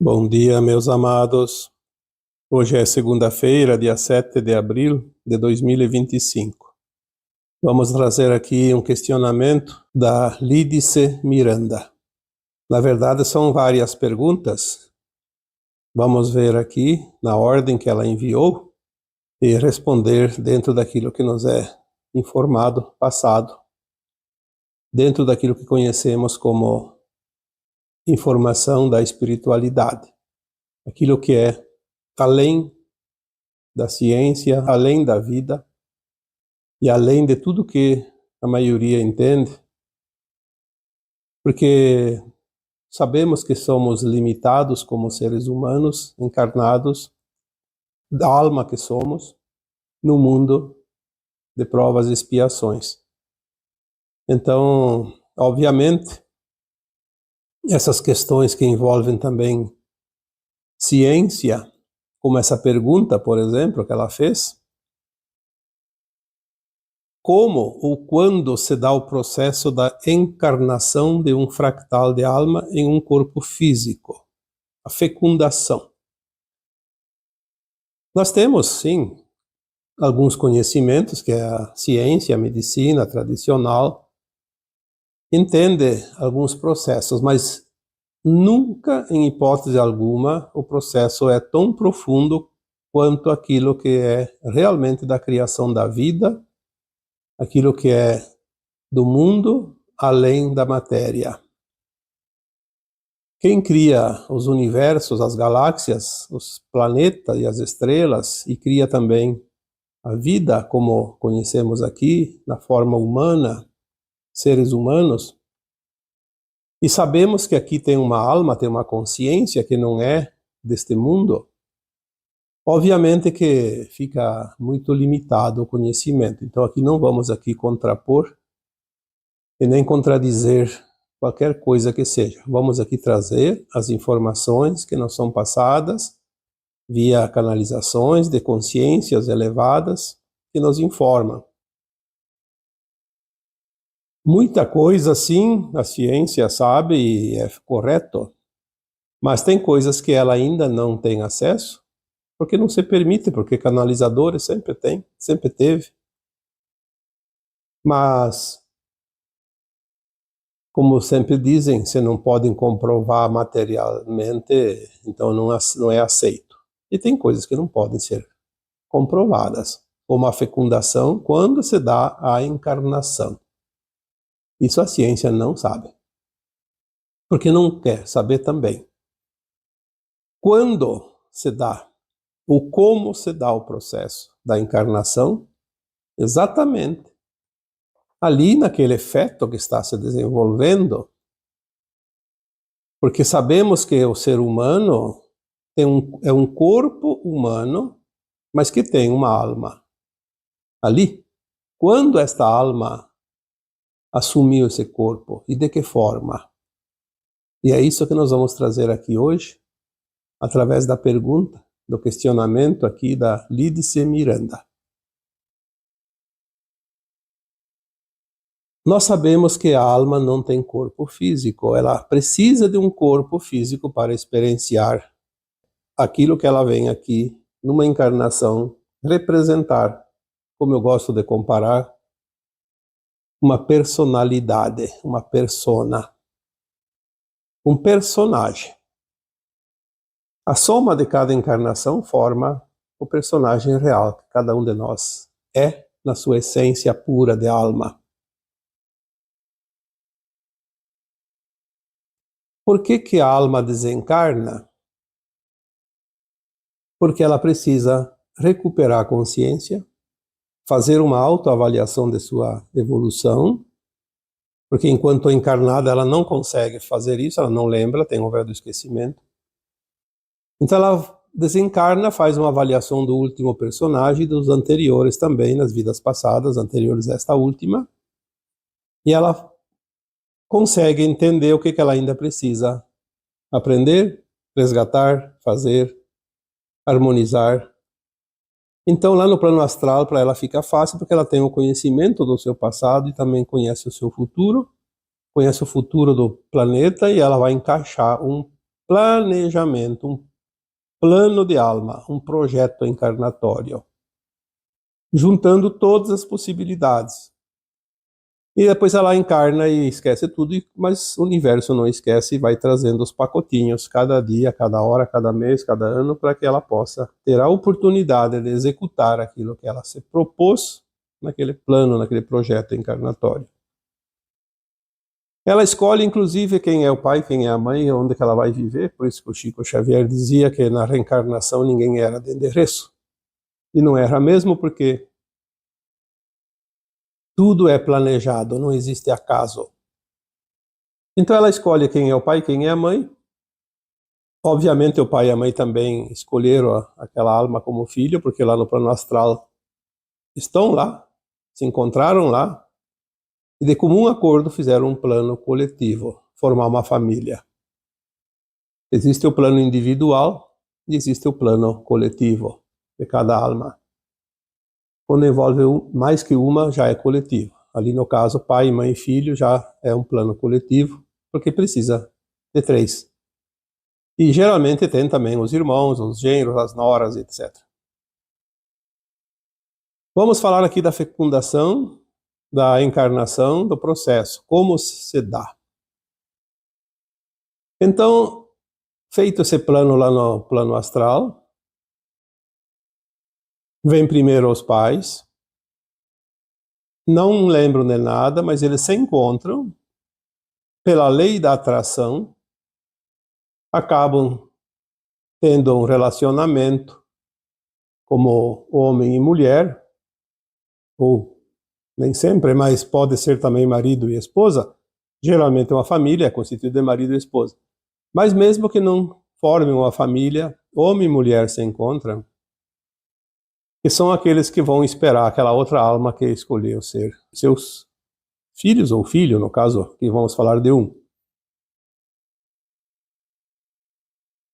Bom dia, meus amados. Hoje é segunda-feira, dia 7 de abril de 2025. Vamos trazer aqui um questionamento da Lídice Miranda. Na verdade, são várias perguntas. Vamos ver aqui na ordem que ela enviou e responder dentro daquilo que nos é informado, passado, dentro daquilo que conhecemos como informação da espiritualidade, aquilo que é além da ciência, além da vida e além de tudo que a maioria entende, porque sabemos que somos limitados como seres humanos, encarnados, da alma que somos, no mundo de provas e expiações. Então, obviamente, essas questões que envolvem também ciência, como essa pergunta, por exemplo, que ela fez, como ou quando se dá o processo da encarnação de um fractal de alma em um corpo físico, a fecundação. Nós temos, sim, alguns conhecimentos que a ciência, a medicina tradicional entende alguns processos, mas nunca, em hipótese alguma, o processo é tão profundo quanto aquilo que é realmente da criação da vida, aquilo que é do mundo além da matéria. Quem cria os universos, as galáxias, os planetas e as estrelas, e cria também a vida como conhecemos aqui, na forma humana, seres humanos, e sabemos que aqui tem uma alma, tem uma consciência que não é deste mundo, obviamente que fica muito limitado o conhecimento. Então aqui não vamos aqui contrapor e nem contradizer qualquer coisa que seja. Vamos aqui trazer as informações que nos são passadas via canalizações de consciências elevadas que nos informam. Muita coisa, sim, a ciência sabe e é correto, mas tem coisas que ela ainda não tem acesso, porque não se permite, porque canalizadores sempre tem, sempre teve. Mas, como sempre dizem, se não podem comprovar materialmente, então não é aceito. E tem coisas que não podem ser comprovadas, como a fecundação, quando se dá a encarnação. Isso a ciência não sabe, porque não quer saber também. Quando se dá, ou como se dá o processo da encarnação, exatamente ali naquele feto que está se desenvolvendo, porque sabemos que o ser humano é um corpo humano, mas que tem uma alma. Ali, quando esta alma assumiu esse corpo e de que forma? E é isso que nós vamos trazer aqui hoje, através da pergunta, do questionamento aqui da Lídice Miranda. Nós sabemos que a alma não tem corpo físico, ela precisa de um corpo físico para experienciar aquilo que ela vem aqui, numa encarnação, representar, como eu gosto de comparar, uma personalidade, uma persona, um personagem. A soma de cada encarnação forma o personagem real que cada um de nós é na sua essência pura de alma. Por que a alma desencarna? Porque ela precisa recuperar a consciência, fazer uma autoavaliação de sua evolução, porque enquanto encarnada ela não consegue fazer isso, ela não lembra, tem o véu do esquecimento. Então ela desencarna, faz uma avaliação do último personagem e dos anteriores também, nas vidas passadas, anteriores a esta última, e ela consegue entender o que ela ainda precisa aprender, resgatar, fazer, harmonizar. Então lá no plano astral para ela fica fácil, porque ela tem o conhecimento do seu passado e também conhece o seu futuro, conhece o futuro do planeta, e ela vai encaixar um planejamento, um plano de alma, um projeto encarnatório, juntando todas as possibilidades. E depois ela encarna e esquece tudo, mas o universo não esquece e vai trazendo os pacotinhos cada dia, cada hora, cada mês, cada ano, para que ela possa ter a oportunidade de executar aquilo que ela se propôs naquele plano, naquele projeto encarnatório. Ela escolhe, inclusive, quem é o pai, quem é a mãe, onde que ela vai viver. Por isso que o Chico Xavier dizia que na reencarnação ninguém era de endereço. E não era mesmo, porque tudo é planejado, não existe acaso. Então ela escolhe quem é o pai, quem é a mãe. Obviamente o pai e a mãe também escolheram aquela alma como filho, porque lá no plano astral estão lá, se encontraram lá, e de comum acordo fizeram um plano coletivo, formar uma família. Existe o plano individual e existe o plano coletivo de cada alma. Quando envolve mais que uma, já é coletivo. Ali no caso, pai, mãe e filho já é um plano coletivo, porque precisa de 3. E geralmente tem também os irmãos, os genros, as noras, etc. Vamos falar aqui da fecundação, da encarnação, do processo, como se dá. Então, feito esse plano lá no plano astral, vem primeiro os pais, não lembram de nada, mas eles se encontram, pela lei da atração, acabam tendo um relacionamento como homem e mulher, ou nem sempre, mas pode ser também marido e esposa. Geralmente uma família é constituída de marido e esposa. Mas mesmo que não formem uma família, homem e mulher se encontram, que são aqueles que vão esperar aquela outra alma que escolheu ser seus filhos, ou filho, no caso, que vamos falar de um.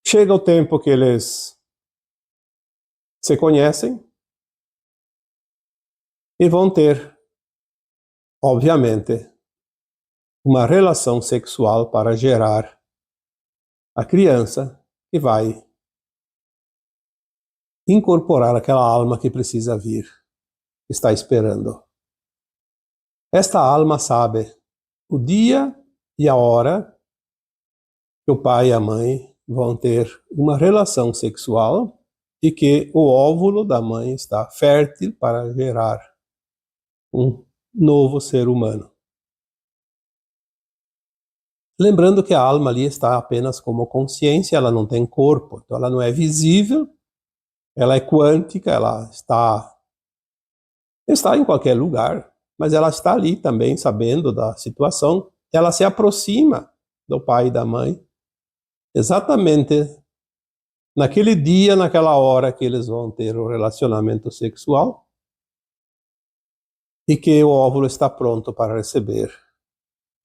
Chega o tempo que eles se conhecem e vão ter, obviamente, uma relação sexual para gerar a criança que vai incorporar aquela alma que precisa vir, que está esperando. Esta alma sabe o dia e a hora que o pai e a mãe vão ter uma relação sexual e que o óvulo da mãe está fértil para gerar um novo ser humano. Lembrando que a alma ali está apenas como consciência, ela não tem corpo, então ela não é visível, ela é quântica, ela está em qualquer lugar, mas ela está ali também, sabendo da situação, ela se aproxima do pai e da mãe, exatamente naquele dia, naquela hora que eles vão ter o relacionamento sexual, e que o óvulo está pronto para receber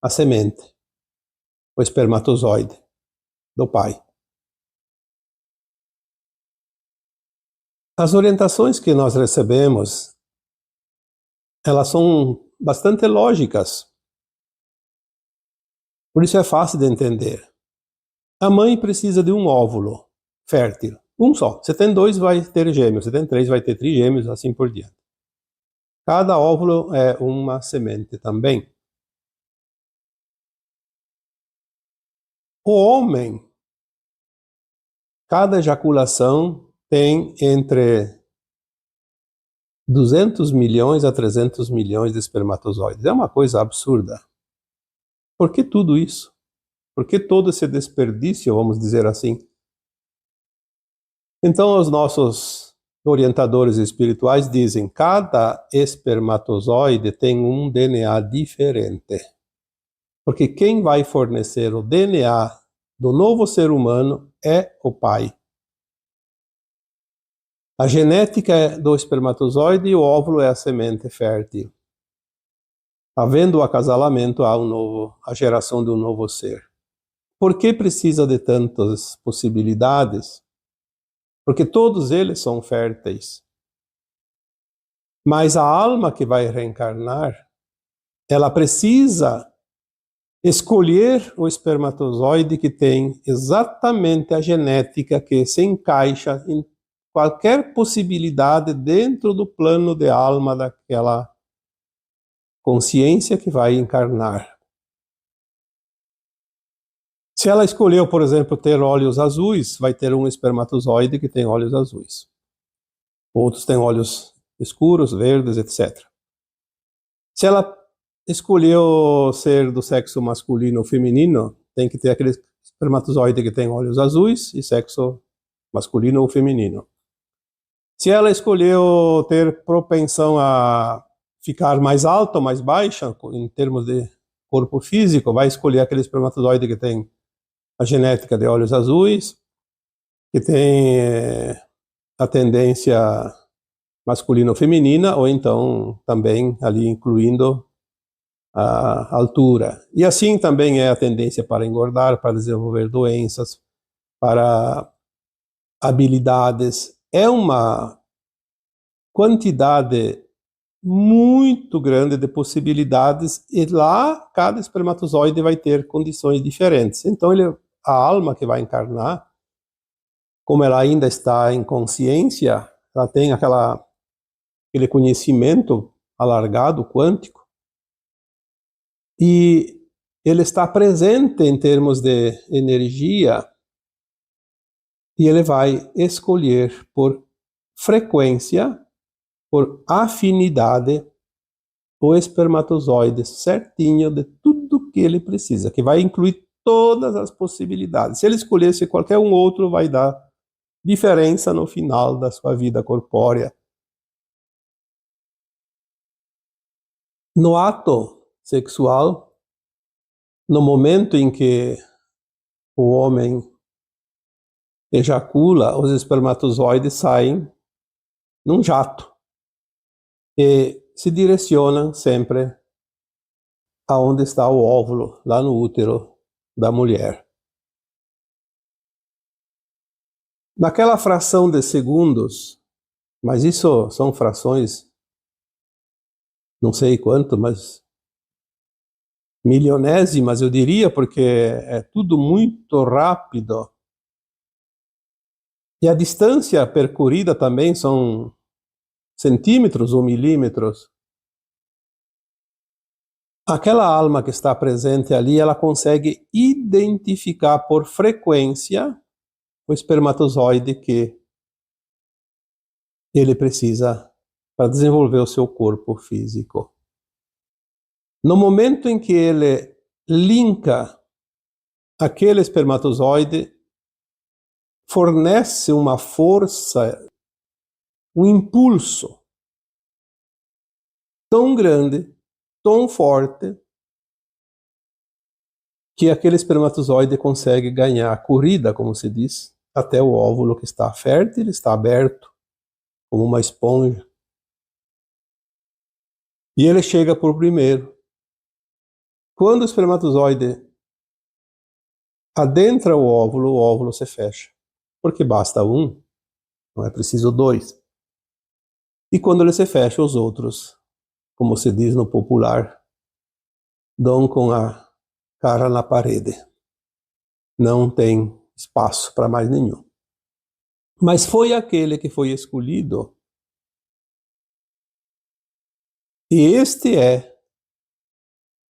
a semente, o espermatozoide do pai. As orientações que nós recebemos, elas são bastante lógicas. Por isso é fácil de entender. A mãe precisa de um óvulo fértil. Um só. Se tem 2, vai ter gêmeos. Se tem 3, vai ter trigêmeos, assim por diante. Cada óvulo é uma semente também. O homem, cada ejaculação tem entre 200 milhões a 300 milhões de espermatozoides. É uma coisa absurda. Por que tudo isso? Por que todo esse desperdício, vamos dizer assim? Então, os nossos orientadores espirituais dizem que cada espermatozoide tem um DNA diferente. Porque quem vai fornecer o DNA do novo ser humano é o pai. A genética é do espermatozoide e o óvulo é a semente fértil. Havendo o acasalamento, há a geração de um novo ser. Por que precisa de tantas possibilidades? Porque todos eles são férteis. Mas a alma que vai reencarnar, ela precisa escolher o espermatozoide que tem exatamente a genética que se encaixa em qualquer possibilidade dentro do plano de alma daquela consciência que vai encarnar. Se ela escolheu, por exemplo, ter olhos azuis, vai ter um espermatozoide que tem olhos azuis. Outros têm olhos escuros, verdes, etc. Se ela escolheu ser do sexo masculino ou feminino, tem que ter aquele espermatozoide que tem olhos azuis e sexo masculino ou feminino. Se ela escolheu ter propensão a ficar mais alta ou mais baixa, em termos de corpo físico, vai escolher aquele espermatozoide que tem a genética de olhos azuis, que tem a tendência masculina ou feminina, ou então também ali incluindo a altura. E assim também é a tendência para engordar, para desenvolver doenças, para habilidades. É uma quantidade muito grande de possibilidades e lá cada espermatozoide vai ter condições diferentes. Então a alma que vai encarnar, como ela ainda está em consciência, ela tem aquele conhecimento alargado, quântico, e ele está presente em termos de energia, e ele vai escolher por frequência, por afinidade, o espermatozoide certinho de tudo que ele precisa, que vai incluir todas as possibilidades. Se ele escolhesse qualquer um outro, vai dar diferença no final da sua vida corpórea. No ato sexual, no momento em que o homem ejacula, os espermatozoides saem num jato e se direcionam sempre aonde está o óvulo, lá no útero da mulher. Naquela fração de segundos, mas isso são frações, não sei quanto, mas milionésimas, eu diria, porque é tudo muito rápido. E a distância percorrida também são centímetros ou milímetros. Aquela alma que está presente ali, ela consegue identificar por frequência o espermatozoide que ele precisa para desenvolver o seu corpo físico. No momento em que ele linka aquele espermatozoide, fornece uma força, um impulso tão grande, tão forte, que aquele espermatozoide consegue ganhar a corrida, como se diz, até o óvulo que está fértil, está aberto, como uma esponja. E ele chega por primeiro. Quando o espermatozoide adentra o óvulo se fecha. Porque basta um, não é preciso dois. E quando ele se fecha, os outros, como se diz no popular, dão com a cara na parede. Não tem espaço para mais nenhum. Mas foi aquele que foi escolhido. E este é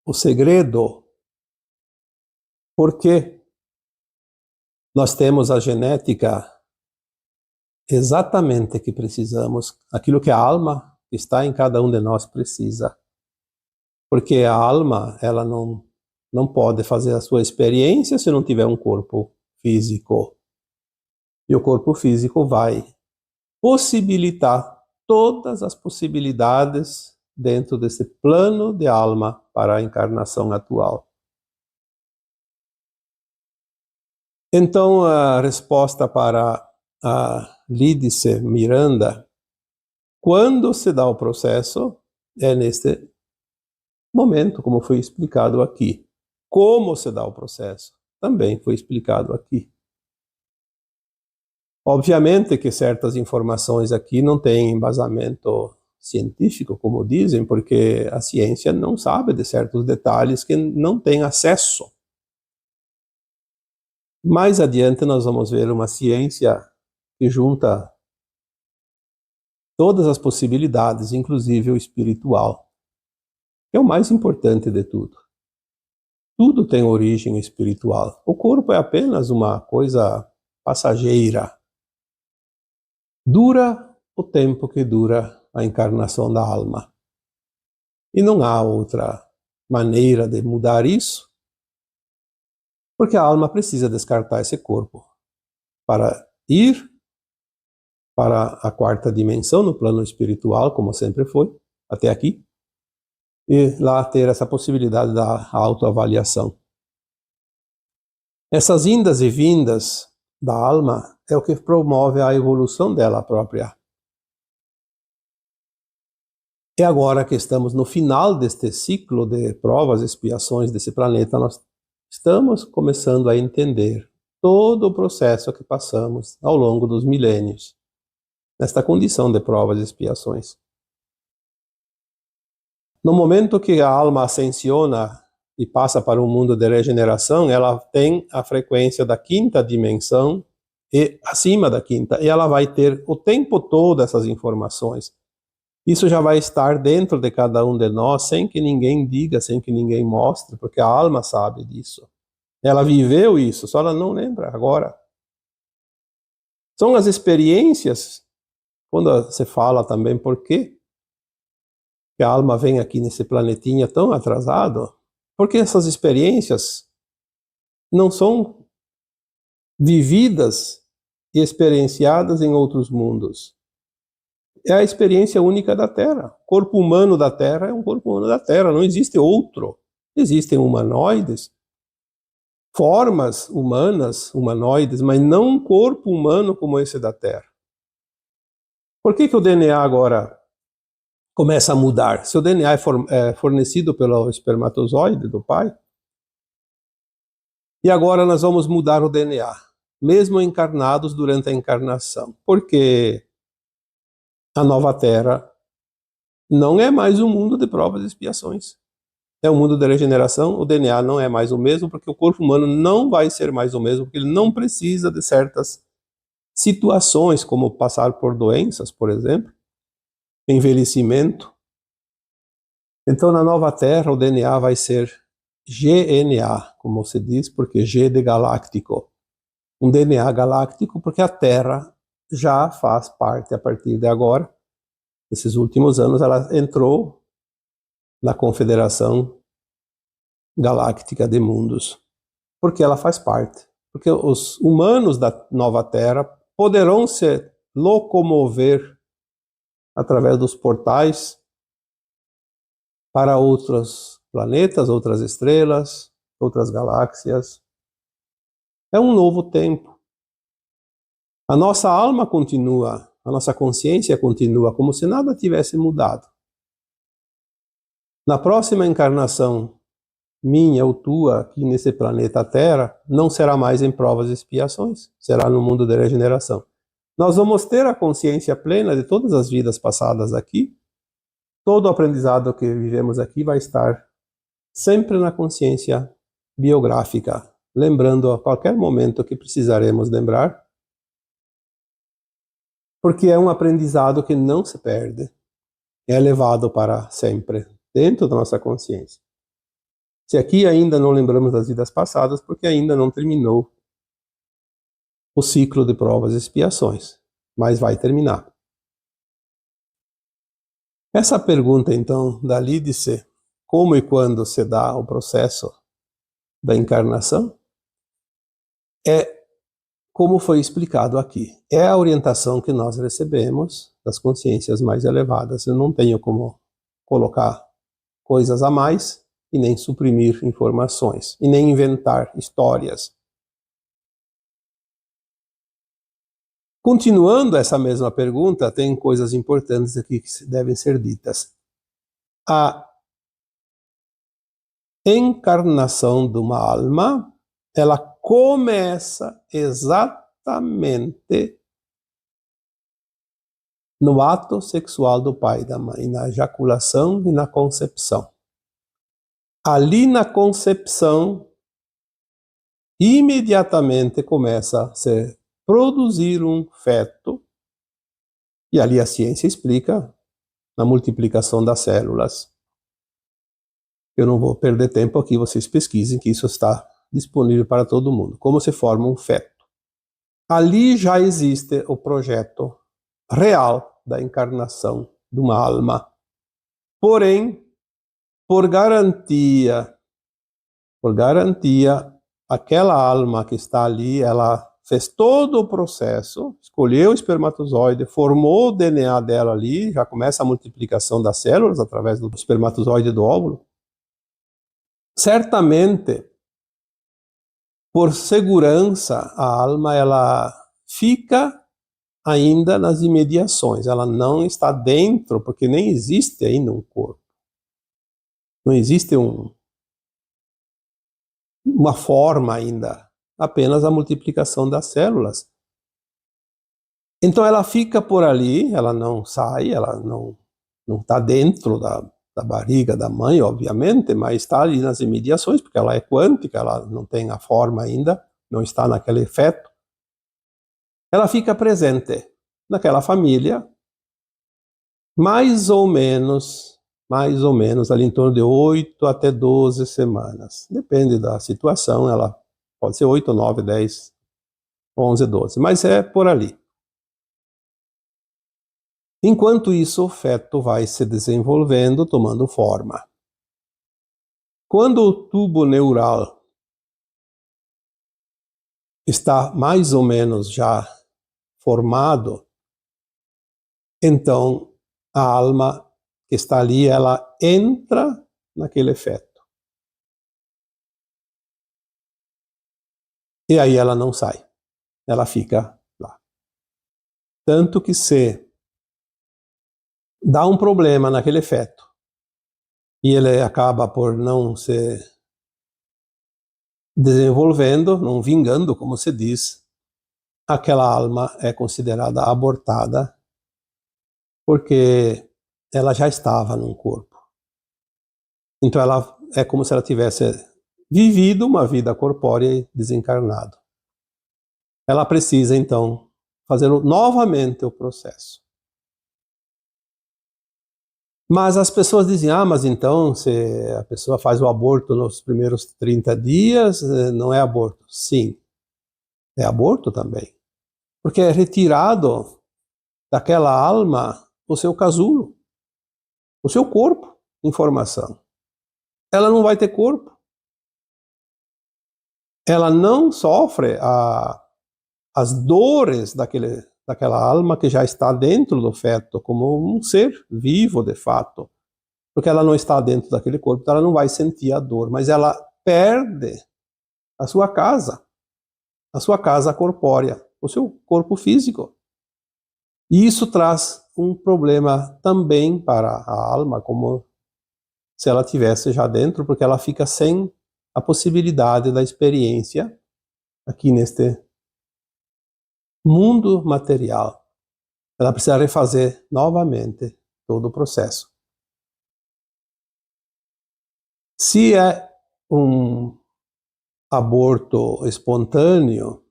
o segredo. Porque nós temos a genética exatamente que precisamos, aquilo que a alma que está em cada um de nós precisa. Porque a alma, ela não pode fazer a sua experiência se não tiver um corpo físico. E o corpo físico vai possibilitar todas as possibilidades dentro desse plano de alma para a encarnação atual. Então, a resposta para a Lídice Miranda, quando se dá o processo, é neste momento, como foi explicado aqui. Como se dá o processo, também foi explicado aqui. Obviamente que certas informações aqui não têm embasamento científico, como dizem, porque a ciência não sabe de certos detalhes que não tem acesso. Mais adiante nós vamos ver uma ciência que junta todas as possibilidades, inclusive o espiritual, que é o mais importante de tudo. Tudo tem origem espiritual. O corpo é apenas uma coisa passageira. Dura o tempo que dura a encarnação da alma. E não há outra maneira de mudar isso, porque a alma precisa descartar esse corpo para ir para a quarta dimensão, no plano espiritual, como sempre foi, até aqui, e lá ter essa possibilidade da autoavaliação. Essas indas e vindas da alma é o que promove a evolução dela própria. E agora que estamos no final deste ciclo de provas e expiações desse planeta, nós estamos começando a entender todo o processo que passamos ao longo dos milênios, nesta condição de provas e expiações. No momento que a alma ascensiona e passa para um mundo de regeneração, ela tem a frequência da quinta dimensão e acima da quinta, e ela vai ter o tempo todo essas informações. Isso já vai estar dentro de cada um de nós, sem que ninguém diga, sem que ninguém mostre, porque a alma sabe disso. Ela viveu isso, só ela não lembra agora. São as experiências, quando você fala também por quê que a alma vem aqui nesse planetinha tão atrasado, porque essas experiências não são vividas e experienciadas em outros mundos. É a experiência única da Terra. O corpo humano da Terra é um corpo humano da Terra, não existe outro. Existem humanoides, formas humanas, humanoides, mas não um corpo humano como esse da Terra. Por que o DNA agora começa a mudar? Se o DNA é fornecido pelo espermatozoide do pai, e agora nós vamos mudar o DNA, mesmo encarnados durante a encarnação. Porque a nova Terra não é mais um mundo de provas e expiações. É um mundo de regeneração, o DNA não é mais o mesmo, porque o corpo humano não vai ser mais o mesmo, porque ele não precisa de certas situações, como passar por doenças, por exemplo, envelhecimento. Então, na nova Terra, o DNA vai ser GNA, como se diz, porque G de galáctico. Um DNA galáctico, porque a Terra já faz parte, a partir de agora, nesses últimos anos, ela entrou na Confederação Galáctica de Mundos, porque ela faz parte. Porque os humanos da nova Terra poderão se locomover através dos portais para outros planetas, outras estrelas, outras galáxias. É um novo tempo. A nossa alma continua, a nossa consciência continua como se nada tivesse mudado. Na próxima encarnação, minha ou tua, aqui nesse planeta Terra, não será mais em provas e expiações, será no mundo de regeneração. Nós vamos ter a consciência plena de todas as vidas passadas aqui. Todo o aprendizado que vivemos aqui vai estar sempre na consciência biográfica, lembrando a qualquer momento que precisaremos lembrar, porque é um aprendizado que não se perde, é levado para sempre, dentro da nossa consciência. Se aqui ainda não lembramos das vidas passadas, porque ainda não terminou o ciclo de provas e expiações, mas vai terminar. Essa pergunta, então, da Lídice, como e quando se dá o processo da encarnação, é como foi explicado aqui. É a orientação que nós recebemos das consciências mais elevadas. Eu não tenho como colocar coisas a mais e nem suprimir informações, e nem inventar histórias. Continuando essa mesma pergunta, tem coisas importantes aqui que devem ser ditas. A encarnação de uma alma, ela começa exatamente no ato sexual do pai e da mãe, na ejaculação e na concepção. Ali na concepção, imediatamente começa a se produzir um feto, e ali a ciência explica na multiplicação das células. Eu não vou perder tempo aqui, vocês pesquisem, que isso está disponível para todo mundo. Como se forma um feto. Ali já existe o projeto real da encarnação de uma alma. Porém, por garantia, aquela alma que está ali, ela fez todo o processo, escolheu o espermatozoide, formou o DNA dela ali, já começa a multiplicação das células através do espermatozoide e do óvulo. Certamente, por segurança, a alma ela fica ainda nas imediações, ela não está dentro, porque nem existe ainda um corpo. Não existe uma forma ainda, apenas a multiplicação das células. Então ela fica por ali, ela não sai, ela não está dentro da barriga da mãe, obviamente, mas está ali nas imediações, porque ela é quântica, ela não tem a forma ainda, não está naquele feto. Ela fica presente naquela família, mais ou menos ali em torno de 8 até 12 semanas. Depende da situação, ela pode ser 8, 9, 10, 11, 12, mas é por ali. Enquanto isso, o feto vai se desenvolvendo, tomando forma. Quando o tubo neural está mais ou menos já formado, então a alma que está ali, ela entra naquele feto. E aí ela não sai, ela fica lá. Tanto que se dá um problema naquele feto e ele acaba por não se desenvolvendo, não vingando, como se diz, aquela alma é considerada abortada porque ela já estava num corpo. Então ela é como se ela tivesse vivido uma vida corpórea e desencarnado. Ela precisa então fazer novamente o processo. Mas as pessoas dizem, mas então se a pessoa faz o aborto nos primeiros 30 dias, não é aborto. Sim, é aborto também. Porque é retirado daquela alma o seu casulo, o seu corpo em formação. Ela não vai ter corpo. Ela não sofre as dores daquela alma que já está dentro do feto, como um ser vivo de fato. Porque ela não está dentro daquele corpo, então ela não vai sentir a dor, mas ela perde a sua casa corpórea, o seu corpo físico. E isso traz um problema também para a alma, como se ela tivesse já dentro, porque ela fica sem a possibilidade da experiência aqui neste mundo material. Ela precisa refazer novamente todo o processo. Se é um aborto espontâneo,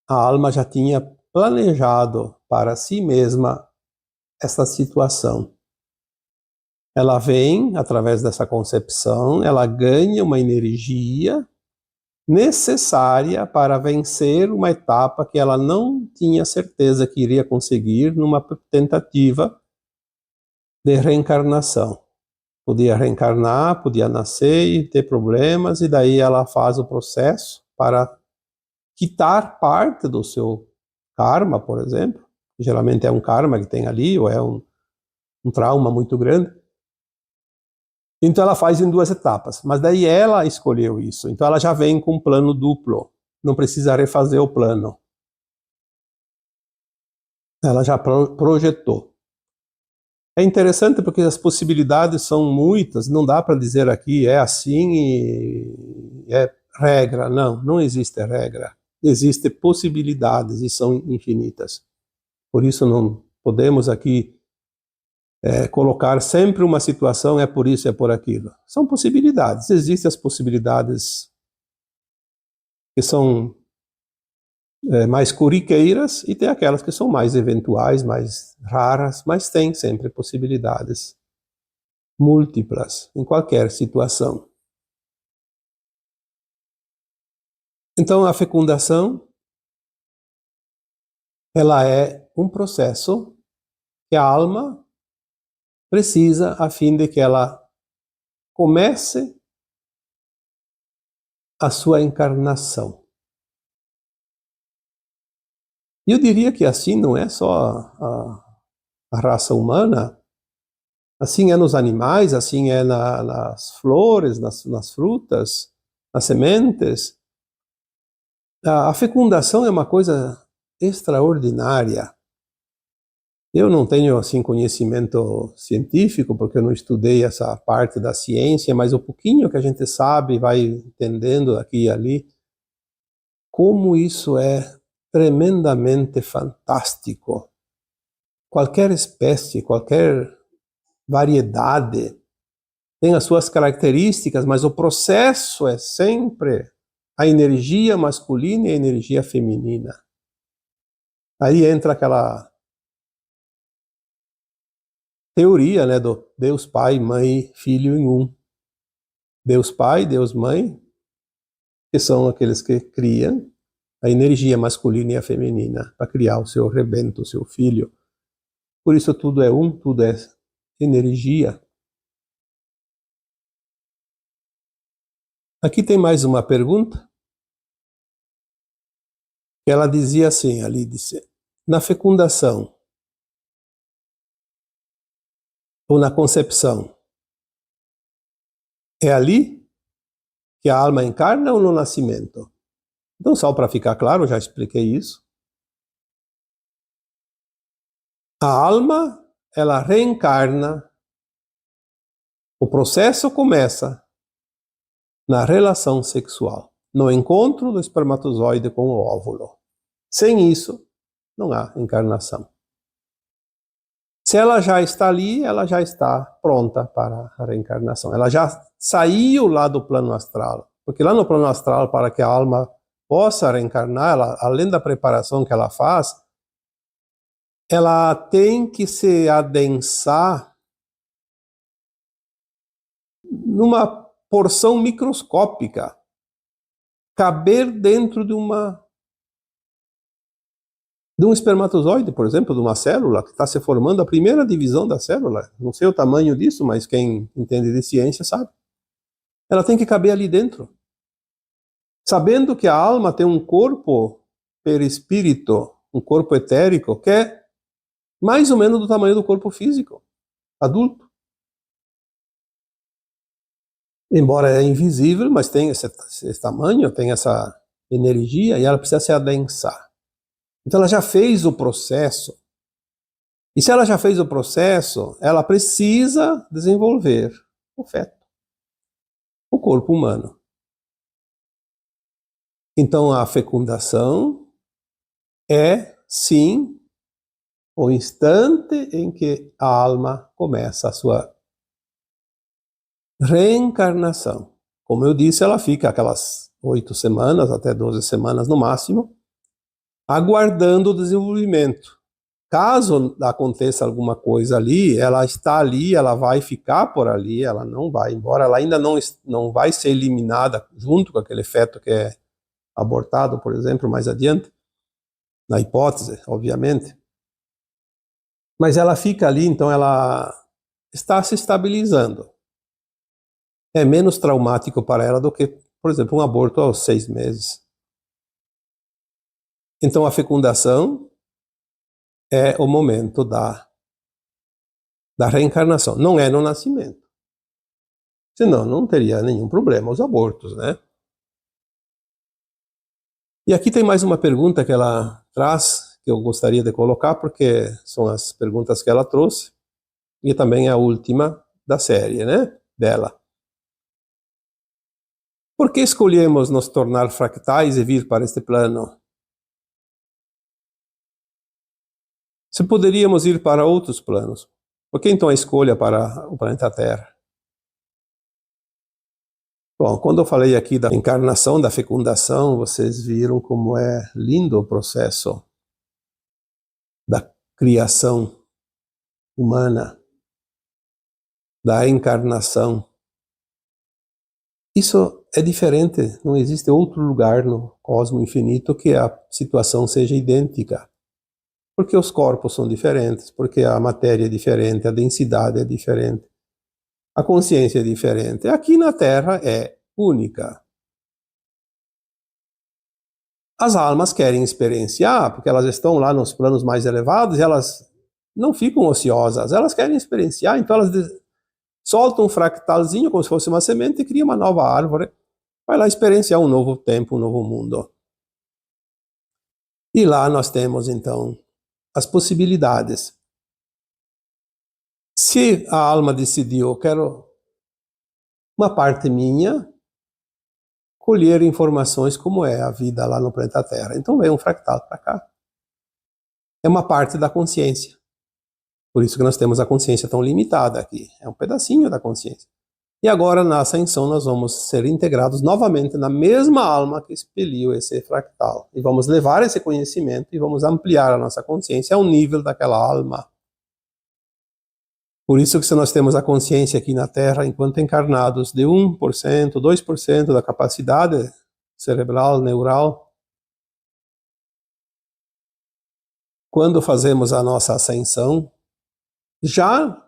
a alma já tinha planejado para si mesma essa situação. Ela vem, através dessa concepção, ela ganha uma energia necessária para vencer uma etapa que ela não tinha certeza que iria conseguir numa tentativa de reencarnação. Podia reencarnar, podia nascer e ter problemas, e daí ela faz o processo para quitar parte do seu karma, por exemplo. Geralmente é um karma que tem ali, ou é um trauma muito grande. Então ela faz em 2 etapas, mas daí ela escolheu isso. Então ela já vem com um plano duplo, não precisa refazer o plano. Ela já projetou. É interessante porque as possibilidades são muitas, não dá para dizer aqui é assim e é regra. Não existe regra. Existem possibilidades e são infinitas. Por isso não podemos aqui colocar sempre uma situação, é por isso, é por aquilo. São possibilidades. Existem as possibilidades que são mais corriqueiras e tem aquelas que são mais eventuais, mais raras, mas tem sempre possibilidades múltiplas em qualquer situação. Então a fecundação, ela é um processo que a alma precisa a fim de que ela comece a sua encarnação. E eu diria que assim não é só a raça humana, assim é nos animais, assim é nas flores, nas frutas, nas sementes. A fecundação é uma coisa extraordinária. Eu não tenho assim conhecimento científico, porque eu não estudei essa parte da ciência, mas o pouquinho que a gente sabe, vai entendendo aqui e ali, como isso é tremendamente fantástico. Qualquer espécie, qualquer variedade tem as suas características, mas o processo é sempre a energia masculina e a energia feminina. Aí entra aquela teoria, né, do Deus Pai, Mãe, Filho em um. Deus Pai, Deus Mãe, que são aqueles que criam a energia masculina e a feminina para criar o seu rebento, o seu filho. Por isso tudo é um, tudo é energia. Aqui tem mais uma pergunta. Ela dizia assim, ali disse, na fecundação ou na concepção, é ali que a alma encarna ou no nascimento? Então, só para ficar claro, eu já expliquei isso. A alma, ela reencarna, o processo começa na relação sexual, no encontro do espermatozoide com o óvulo. Sem isso, não há encarnação. Se ela já está ali, ela já está pronta para a reencarnação. Ela já saiu lá do plano astral. Porque lá no plano astral, para que a alma possa reencarnar, ela, além da preparação que ela faz, ela tem que se adensar numa porção microscópica, caber dentro de um espermatozoide, por exemplo, de uma célula que está se formando, a primeira divisão da célula. Não sei o tamanho disso, mas quem entende de ciência sabe. Ela tem que caber ali dentro. Sabendo que a alma tem um corpo perispírito, um corpo etérico, que é mais ou menos do tamanho do corpo físico, adulto. Embora é invisível, mas tem esse tamanho, tem essa energia, e ela precisa se adensar. Então ela já fez o processo. E se ela já fez o processo, ela precisa desenvolver o feto, o corpo humano. Então a fecundação é, sim, o instante em que a alma começa a sua reencarnação. Como eu disse, ela fica aquelas 8 semanas, até 12 semanas no máximo, aguardando o desenvolvimento. Caso aconteça alguma coisa ali, ela está ali, ela vai ficar por ali, ela não vai embora, ela ainda não vai ser eliminada junto com aquele feto que é abortado, por exemplo, mais adiante, na hipótese, obviamente. Mas ela fica ali, então ela está se estabilizando. É menos traumático para ela do que, por exemplo, um aborto aos 6 meses. Então a fecundação é o momento da reencarnação, não é no nascimento. Senão não teria nenhum problema os abortos, né? E aqui tem mais uma pergunta que ela traz, que eu gostaria de colocar, porque são as perguntas que ela trouxe, e também a última da série, né, dela. Por que escolhemos nos tornar fractais e vir para este plano? Se poderíamos ir para outros planos, Por que então a escolha para o planeta Terra? Bom, quando eu falei aqui da encarnação, da fecundação, vocês viram como é lindo o processo da criação humana, da encarnação. Isso é diferente, não existe outro lugar no cosmos infinito que a situação seja idêntica. Porque os corpos são diferentes, porque a matéria é diferente, a densidade é diferente, a consciência é diferente. Aqui na Terra é única. As almas querem experienciar, porque elas estão lá nos planos mais elevados e elas não ficam ociosas, elas querem experienciar, então elas soltam um fractalzinho como se fosse uma semente e criam uma nova árvore, vai lá experienciar um novo tempo, um novo mundo. E lá nós temos então as possibilidades. Se a alma decidiu, eu quero uma parte minha, colher informações como é a vida lá no planeta Terra. Então vem um fractal para cá. É uma parte da consciência. Por isso que nós temos a consciência tão limitada aqui. É um pedacinho da consciência. E agora, na ascensão, nós vamos ser integrados novamente na mesma alma que expeliu esse fractal. E vamos levar esse conhecimento e vamos ampliar a nossa consciência ao nível daquela alma. Por isso que se nós temos a consciência aqui na Terra, enquanto encarnados, de 1%, 2% da capacidade cerebral, neural, quando fazemos a nossa ascensão, já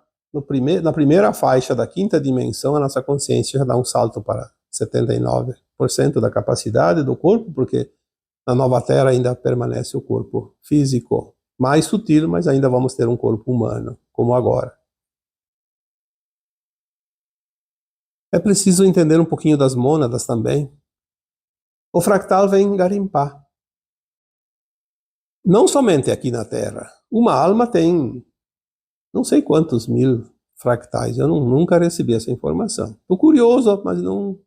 na primeira faixa da quinta dimensão, a nossa consciência já dá um salto para 79% da capacidade do corpo, porque na nova Terra ainda permanece o corpo físico, mais sutil, mas ainda vamos ter um corpo humano, como agora. É preciso entender um pouquinho das mônadas também. O fractal vem garimpar. Não somente aqui na Terra. Uma alma tem não sei quantos mil fractais. Eu nunca recebi essa informação. Estou curioso, mas não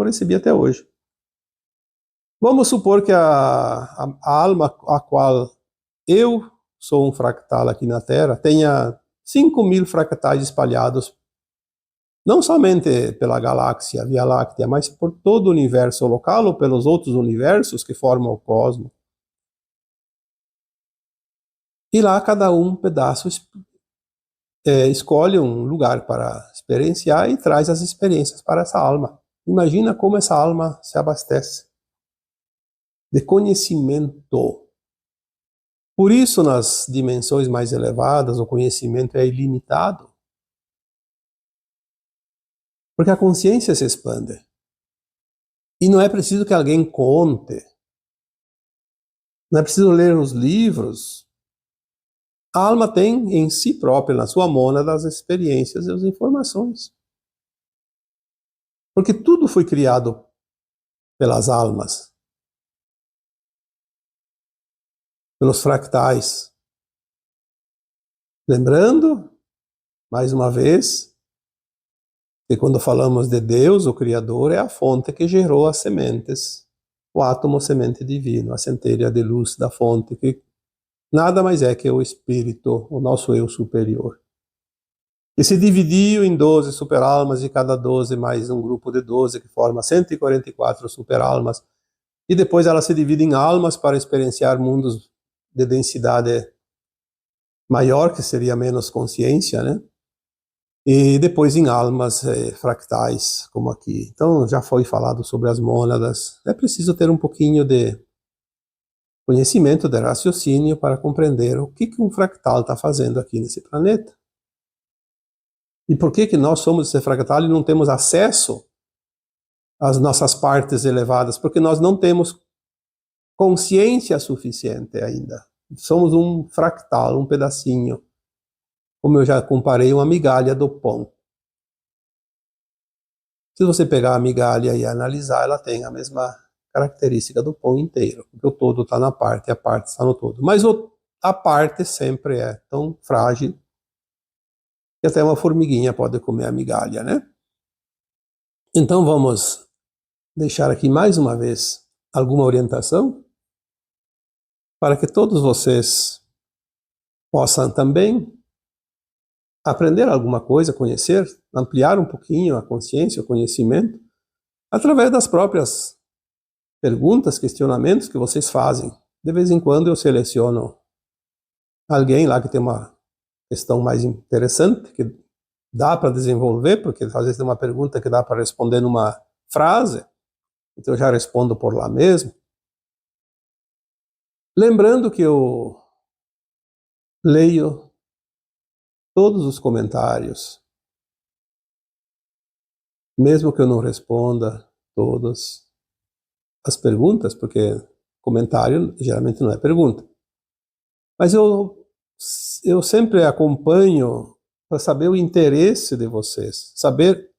recebi até hoje. Vamos supor que a alma a qual eu sou um fractal aqui na Terra tenha 5.000 fractais espalhados não somente pela galáxia Via Láctea, mas por todo o universo local ou pelos outros universos que formam o cosmos. E lá cada um pedaço escolhe um lugar para experienciar e traz as experiências para essa alma. Imagina como essa alma se abastece de conhecimento. Por isso, nas dimensões mais elevadas, o conhecimento é ilimitado. Porque a consciência se expande. E não é preciso que alguém conte. Não é preciso ler os livros. A alma tem em si própria, na sua mônada, as experiências e as informações. Porque tudo foi criado pelas almas, pelos fractais. Lembrando, mais uma vez, que quando falamos de Deus, o Criador, é a fonte que gerou as sementes, o átomo semente divino, a centelha de luz da fonte, que nada mais é que o Espírito, o nosso eu superior. E se dividiu em 12 superalmas, e cada 12 mais um grupo de 12, que forma 144 superalmas, e depois ela se divide em almas para experienciar mundos de densidade maior, que seria menos consciência, né? E depois em almas fractais, como aqui. Então já foi falado sobre as mônadas. É preciso ter um pouquinho de conhecimento, de raciocínio para compreender o que um fractal está fazendo aqui nesse planeta. E por que nós somos esse fractal e não temos acesso às nossas partes elevadas? Porque nós não temos consciência suficiente ainda. Somos um fractal, um pedacinho. Como eu já comparei, uma migalha do pão. Se você pegar a migalha e analisar, ela tem a mesma característica do pão inteiro, porque o todo está na parte, a parte está no todo. Mas a parte sempre é tão frágil que até uma formiguinha pode comer a migalha, né? Então vamos deixar aqui mais uma vez alguma orientação para que todos vocês possam também aprender alguma coisa, conhecer, ampliar um pouquinho a consciência, o conhecimento, através das próprias perguntas, questionamentos que vocês fazem. De vez em quando eu seleciono alguém lá que tem uma questão mais interessante, que dá para desenvolver, porque às vezes tem uma pergunta que dá para responder numa frase, então eu já respondo por lá mesmo. Lembrando que eu leio todos os comentários, mesmo que eu não responda todas as perguntas, porque comentário geralmente não é pergunta. Mas eu sempre acompanho para saber o interesse de vocês, saber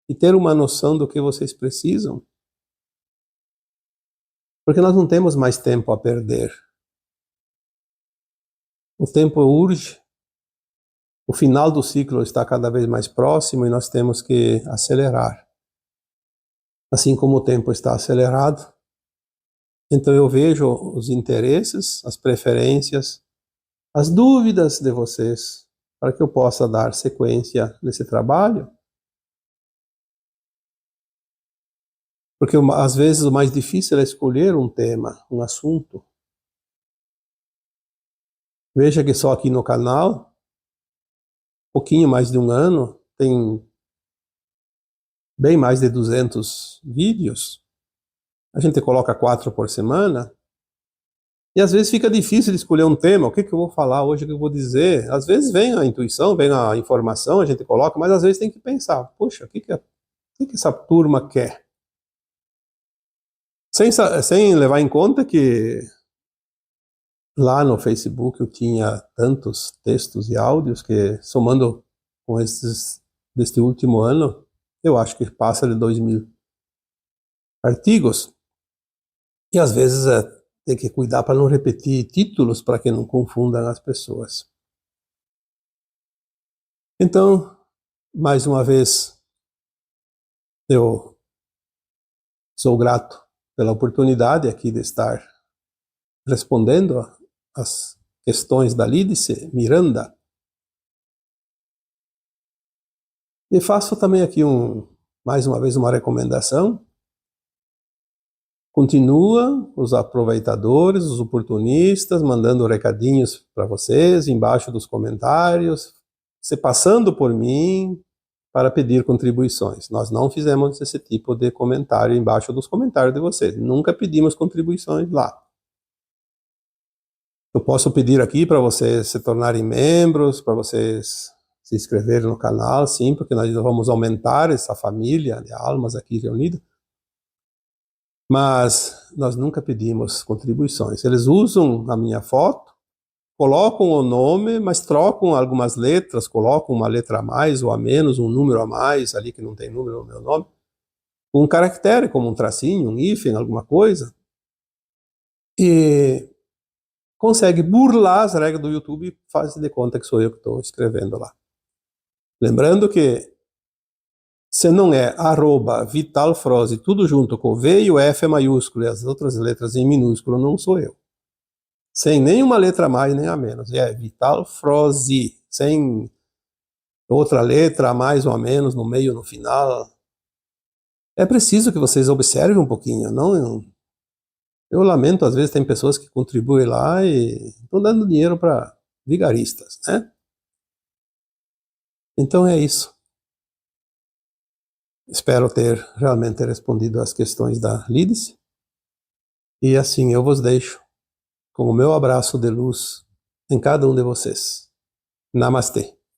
e ter uma noção do que vocês precisam, porque nós não temos mais tempo a perder. O tempo urge, o final do ciclo está cada vez mais próximo e nós temos que acelerar. Assim como o tempo está acelerado, então eu vejo os interesses, as preferências, as dúvidas de vocês, para que eu possa dar sequência nesse trabalho. Porque às vezes o mais difícil é escolher um tema, um assunto. Veja que só aqui no canal, pouquinho mais de um ano, tem bem mais de 200 vídeos. A gente coloca 4 por semana. E às vezes fica difícil de escolher um tema. O que eu vou falar hoje, o que eu vou dizer? Às vezes vem a intuição, vem a informação, a gente coloca, mas às vezes tem que pensar. Poxa, o que essa turma quer? Sem levar em conta que lá no Facebook eu tinha tantos textos e áudios que, somando com esses deste último ano, eu acho que passa de 2.000 artigos. E às vezes tem que cuidar para não repetir títulos, para que não confundam as pessoas. Então, mais uma vez, eu sou grato pela oportunidade aqui de estar respondendo as questões da Lídice Miranda. E faço também aqui mais uma vez uma recomendação. Continua os aproveitadores, os oportunistas, mandando recadinhos para vocês embaixo dos comentários, se passando por mim para pedir contribuições. Nós não fizemos esse tipo de comentário embaixo dos comentários de vocês. Nunca pedimos contribuições lá. Eu posso pedir aqui para vocês se tornarem membros, para vocês se inscreverem no canal, sim, porque nós vamos aumentar essa família de almas aqui reunidas. Mas nós nunca pedimos contribuições. Eles usam a minha foto, colocam o nome, mas trocam algumas letras, colocam uma letra a mais ou a menos, um número a mais, ali que não tem número no meu nome, um caractere, como um tracinho, um hífen, alguma coisa, e consegue burlar as regras do YouTube e faz de conta que sou eu que estou escrevendo lá. Lembrando que se não é @vitalfroze, tudo junto com o V e o F é maiúsculo e as outras letras em minúsculo, não sou eu. Sem nenhuma letra a mais nem a menos. É Vitalfroze, sem outra letra a mais ou a menos no meio, no final. É preciso que vocês observem um pouquinho, não? Eu lamento, às vezes tem pessoas que contribuem lá e estão dando dinheiro para vigaristas, né? Então é isso. Espero ter realmente respondido às questões da Lídice. E assim eu vos deixo com o meu abraço de luz em cada um de vocês. Namastê.